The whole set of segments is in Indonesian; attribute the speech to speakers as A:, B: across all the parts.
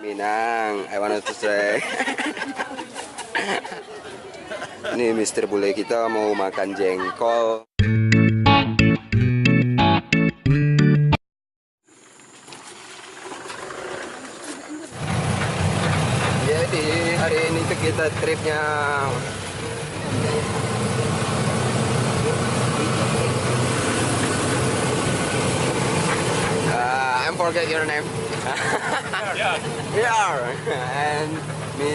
A: Minang, I wanted to say. Ini Mr. Bule kita mau makan jengkol. Jadi hari ini kita tripnya I forget your name. Yeah. And me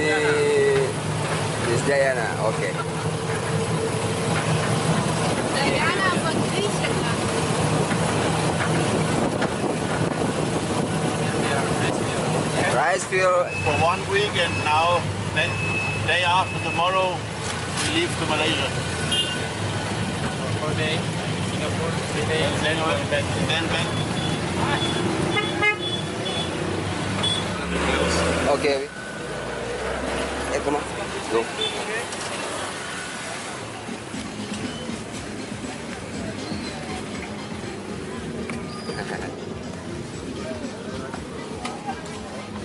A: is Diana. Okay.
B: Diana van Tradisional.
A: Rice field
C: for 1 week, and now then day after tomorrow we leave to Malaysia.
D: 4 days, Singapore, 3 days,
C: Then back.
A: Okay. Come on. Go.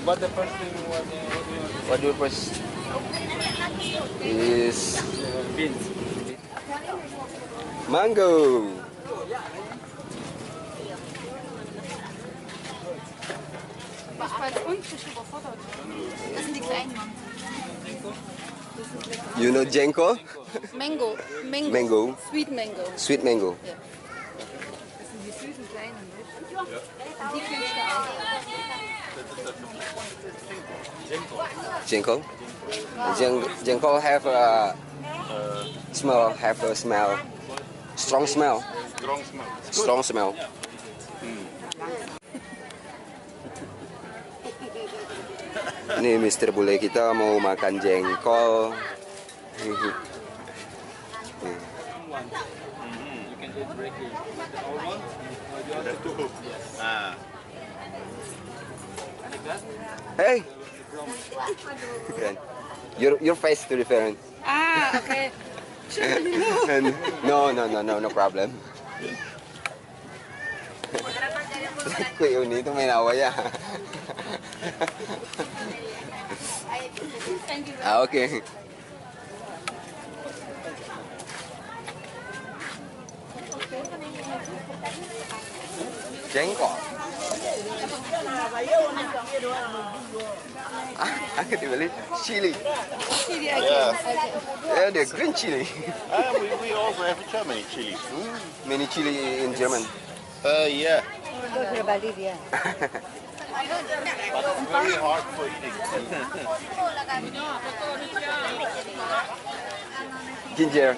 D: What the first thing
A: What do you first is
D: beans.
A: mango.
B: Ich war jetzt unten überfordert. Das sind die kleinen Mann.
A: You know jenko?
B: Mango.
A: Mango.
B: Sweet Mango.
A: Sweet mango.
B: Ja. Das sind die süßen kleinen, nicht? Und die fühlst du auch.
A: Jenko. Jenko have a smell. Strong smell. Strong smell. Ini Mr. Bule kita mau makan jengkol. Hey. Your face too different.
B: Ah, okay.
A: No problem. Kuya itu main apa ya? Ah, okay. Jengkol. Aku dibeli chili.
B: Chili again.
A: Yeah, the green chili.
C: We also have Germany chili.
A: Many chili in German.
C: Yeah.
B: But
C: It's very hard for eating.
A: Ginger.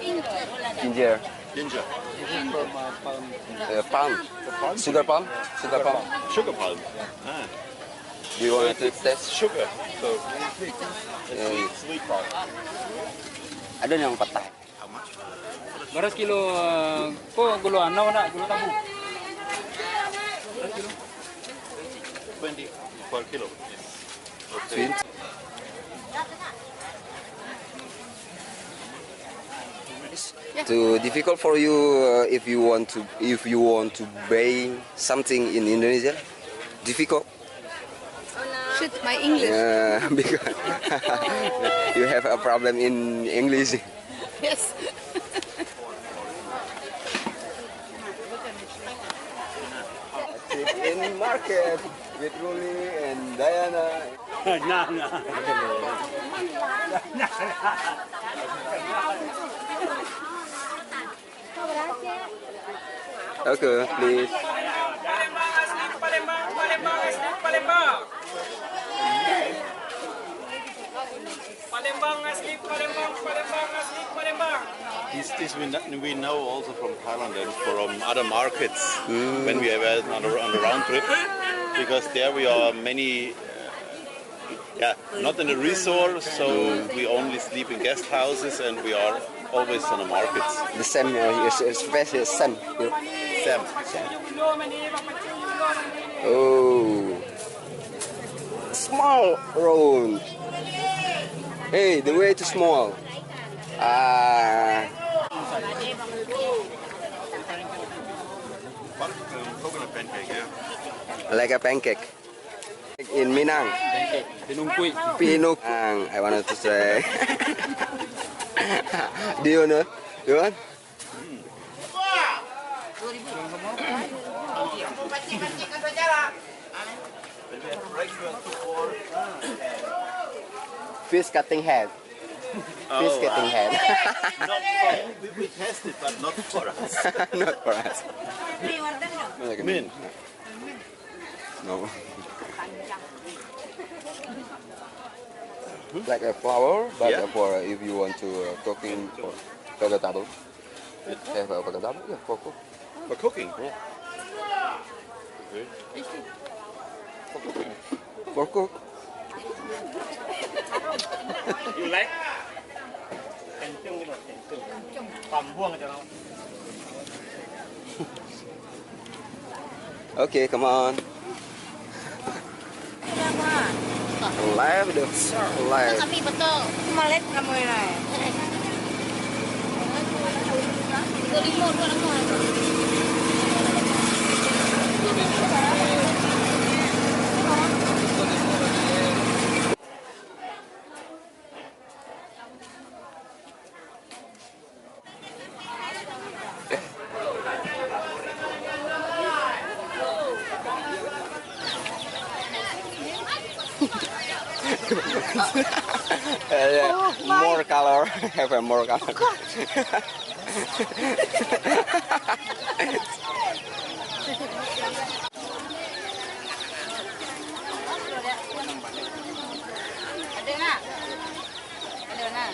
C: Ginger.
A: Palm. Sugar palm.
C: Sugar palm. Ah.
A: Do you want to taste?
C: Sugar. So sweet palm.
A: Ada yang patah.
C: How much?
D: Beras kilo ko gulu ano na gulu tabu.
C: 20 per kilo.
A: Sweet. Too difficult for you if you want to buy something in Indonesia. Difficult.
B: Shit, my English.
A: Because you have a problem in English.
B: Yes.
A: In market with Ruli and Diana. Okay, please.
C: This we know also from Thailand and from other markets when we are on a round trip, because there we are many, not in a resort, so we only sleep in guest houses and we are always on the markets.
A: The same, especially Sam.
C: Sam.
A: Oh, small road. Hey, the way too small.
C: Coconut pancake, yeah.
A: Like a pancake. In Minang.
D: Okay, Binungkui.
A: Pinuk. I wanted to try. Do you know? You want? Fish cutting head. Fish cutting head.
C: Not for, we test it, but not for us.
A: Not for us.
C: Min.
A: No. Like a flour, but
C: Yeah.
A: for if you want to cooking for vegetable. For vegetable, yeah, for cook.
C: For cooking?
A: Yeah.
C: Okay.
A: For cooking. For cook.
D: You like? Kencung gitu, kencung. Pambuang aja lo.
A: Okay, come on. Live deh. Live.
B: Kami betul. Malet kamu ini. Limau dua lemon.
A: More color, have a more color.
B: Ada nak? Ada nak?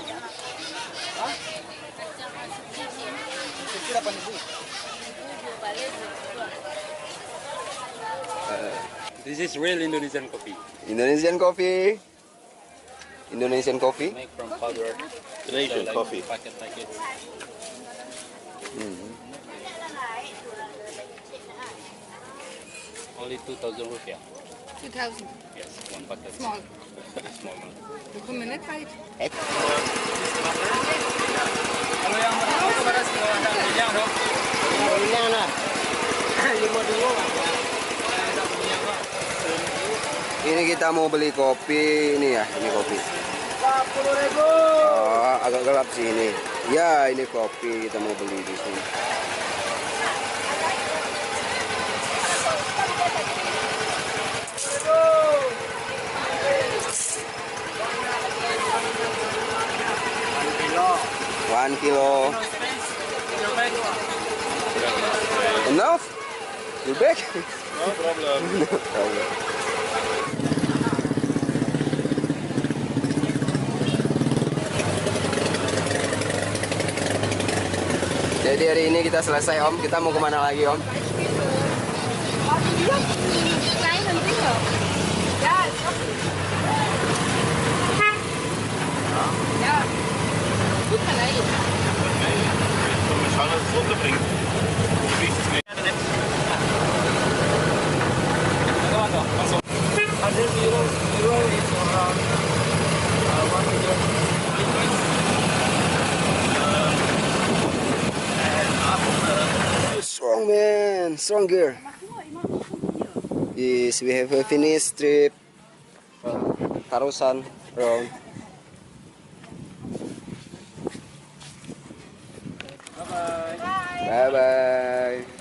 D: This is real Indonesian coffee.
A: Indonesian coffee. Indonesian coffee.
D: Make from powder.
C: Traditional
D: Like
C: coffee.
D: Packet like it. Only 2,000 rupiah.
B: 2,000.
D: Yes, one packet.
B: Small.
D: Small one.
B: Minute right?
D: Kalau yang mau kepada semua ada minyak dong.
A: Ini kita mau beli kopi, ini ya, ini kopi. Oh, agak gelap sih ini. Ya, ini kopi kita mau beli di sini. One kilo. Enough? You back?
C: No problem.
A: No problem. Jadi hari ini kita selesai Om, kita mau kemana lagi Om? Strong man, stronger. Yes, we have a finished trip. Tarusan round. Bye bye.